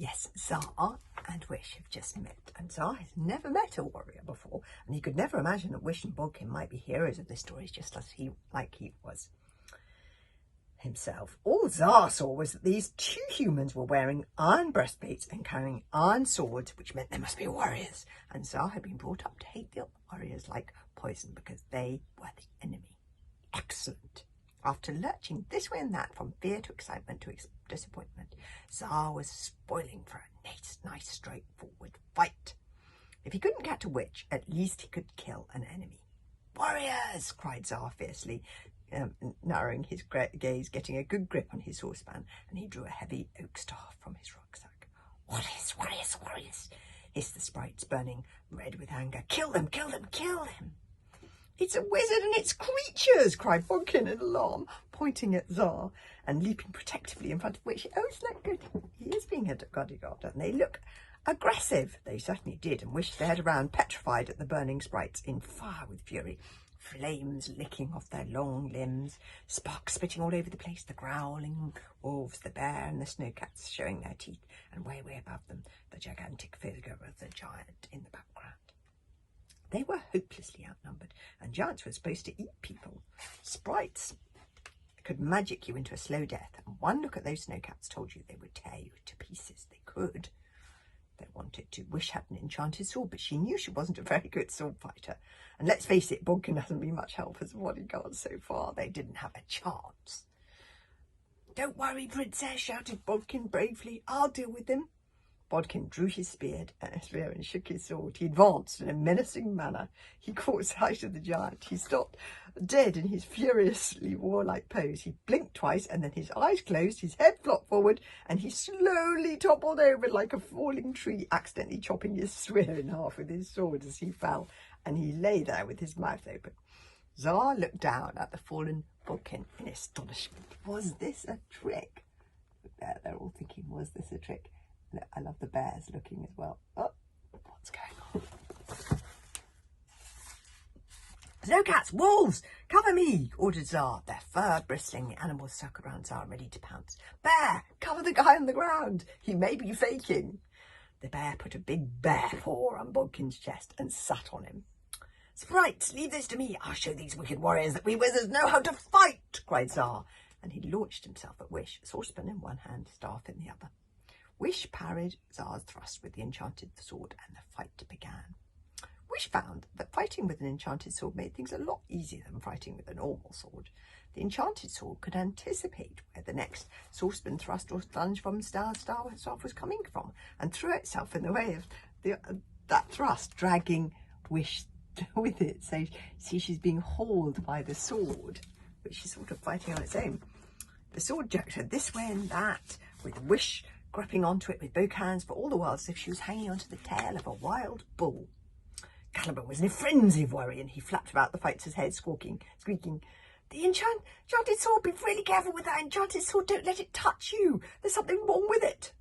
Yes, Tsar and Wish have just met, and Tsar has never met a warrior before, and he could never imagine that Wish and Bodkin might be heroes of this story, just as he was himself. All Tsar saw was that these two humans were wearing iron breastplates and carrying iron swords, which meant they must be warriors, and Tsar had been brought up to hate the warriors like poison because they were the enemy. Excellent. After lurching this way and that, from fear to excitement to disappointment, Tsar was spoiling for a nice straightforward fight. If he couldn't catch a witch, at least he could kill an enemy. "Warriors!" cried Tsar fiercely, narrowing his gaze, getting a good grip on his saucepan, and he drew a heavy oak staff from his rucksack. "Warriors, warriors, warriors!" hissed the sprites, burning red with anger. "Kill them, kill them, kill them!" "It's a wizard and its creatures!" cried Bodkin in alarm, pointing at Tsar and leaping protectively in front of Wish. "Oh, isn't that good? He is being a bodyguard, and they look aggressive." They certainly did, and Wish stared around, petrified at the burning sprites, in fire with fury. Flames licking off their long limbs, sparks spitting all over the place, the growling wolves, the bear and the snowcats showing their teeth, and way above them, the gigantic figure of the giant in the background. They were hopelessly outnumbered, and giants were supposed to eat people. Sprites could magic you into a slow death, and one look at those snowcats told you they would tear you to pieces. They could. They wanted to. Wish had an enchanted sword, but she knew she wasn't a very good sword fighter. And let's face it, Bodkin hasn't been much help as a bodyguard so far. They didn't have a chance. "Don't worry, Princess," shouted Bodkin bravely. "I'll deal with them." Bodkin drew his spear and shook his sword. He advanced in a menacing manner. He caught sight of the giant. He stopped dead in his furiously warlike pose. He blinked twice, and then his eyes closed, his head flopped forward, and he slowly toppled over like a falling tree, accidentally chopping his spear in half with his sword as he fell, and he lay there with his mouth open. Tsar looked down at the fallen Bodkin in astonishment. Was this a trick? They're all thinking, was this a trick? I love the bears looking as well. Oh, what's going on? "Snowcats, wolves, cover me!" ordered Tsar. Their fur bristling, the animals circled around Tsar, ready to pounce. "Bear, cover the guy on the ground. He may be faking." The bear put a big bear paw on Bodkin's chest and sat on him. "Sprites, leave this to me. I'll show these wicked warriors that we wizards know how to fight," cried Tsar, and he launched himself at Wish, saucepan in one hand, staff in the other. Wish parried Tsar's thrust with the enchanted sword, and the fight began. Wish found that fighting with an enchanted sword made things a lot easier than fighting with a normal sword. The enchanted sword could anticipate where the next saucepan thrust or plunge from staff was coming from, and threw itself in the way of that thrust, dragging Wish with it. So see, she's being hauled by the sword, but she's sort of fighting on its own. The sword jerked her this way and that, with Wish gripping onto it with both hands for all the world as if she was hanging onto the tail of a wild bull. Caliban was in a frenzy of worry, and he flapped about the fighter's head, squeaking, "The enchanted sword, be really careful with that enchanted sword, don't let it touch you, there's something wrong with it."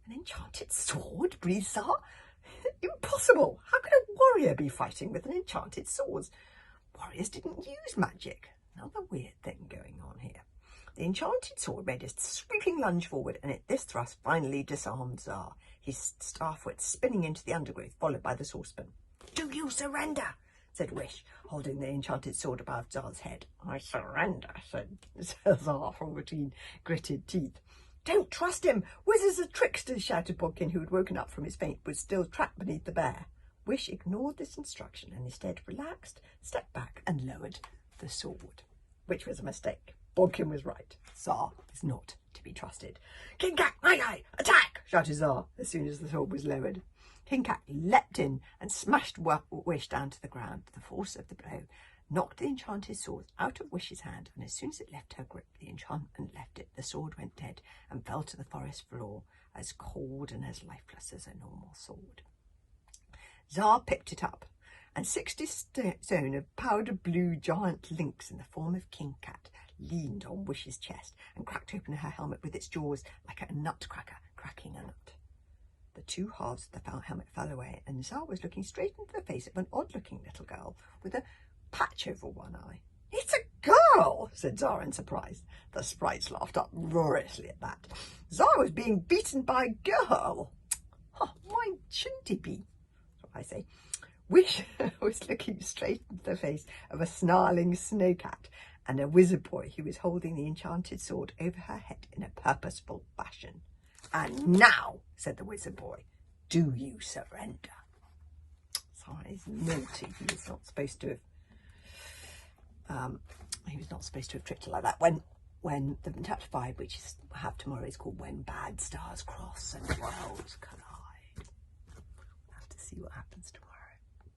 "An enchanted sword?" breathed Tsar. "Impossible! How could a warrior be fighting with an enchanted sword? Warriors didn't use magic." Another weird thing going on here. The enchanted sword made a sweeping lunge forward, and at this thrust finally disarmed Tsar. His staff went spinning into the undergrowth, followed by the saucepan. "Do you surrender?" said Wish, holding the enchanted sword above Tsar's head. "I surrender," said Tsar from between gritted teeth. "Don't trust him! Wizards are tricksters!" shouted Bodkin, who had woken up from his faint, but was still trapped beneath the bear. Wish ignored this instruction and instead relaxed, stepped back, and lowered the sword, which was a mistake. Bodkin was right. Tsar is not to be trusted. "King Cat, my guy, attack!" shouted Tsar as soon as the sword was lowered. King Cat leapt in and smashed Wish down to the ground. The force of the blow knocked the enchanted sword out of Wish's hand, and as soon as it left her grip, the enchantment left it. The sword went dead and fell to the forest floor, as cold and as lifeless as a normal sword. Tsar picked it up, and 60 stone of powder blue giant lynx in the form of King Cat leaned on Wish's chest and cracked open her helmet with its jaws like a nutcracker cracking a nut. The two halves of the helmet fell away, and Tsar was looking straight into the face of an odd-looking little girl with a patch over one eye. "It's a girl!" girl, said Zara in surprise. The sprites laughed uproariously at that. Zara was being beaten by a girl. Huh, why shouldn't he be? That's what I say. Wish was looking straight into the face of a snarling snowcat and a wizard boy who was holding the enchanted sword over her head in a purposeful fashion. And now, said the wizard boy, do you surrender? Zara is naughty. He was not supposed to have tricked her like that. When the chapter 5, which is have tomorrow, is called When Bad Stars Cross and Worlds Collide. We'll have to see what happens tomorrow.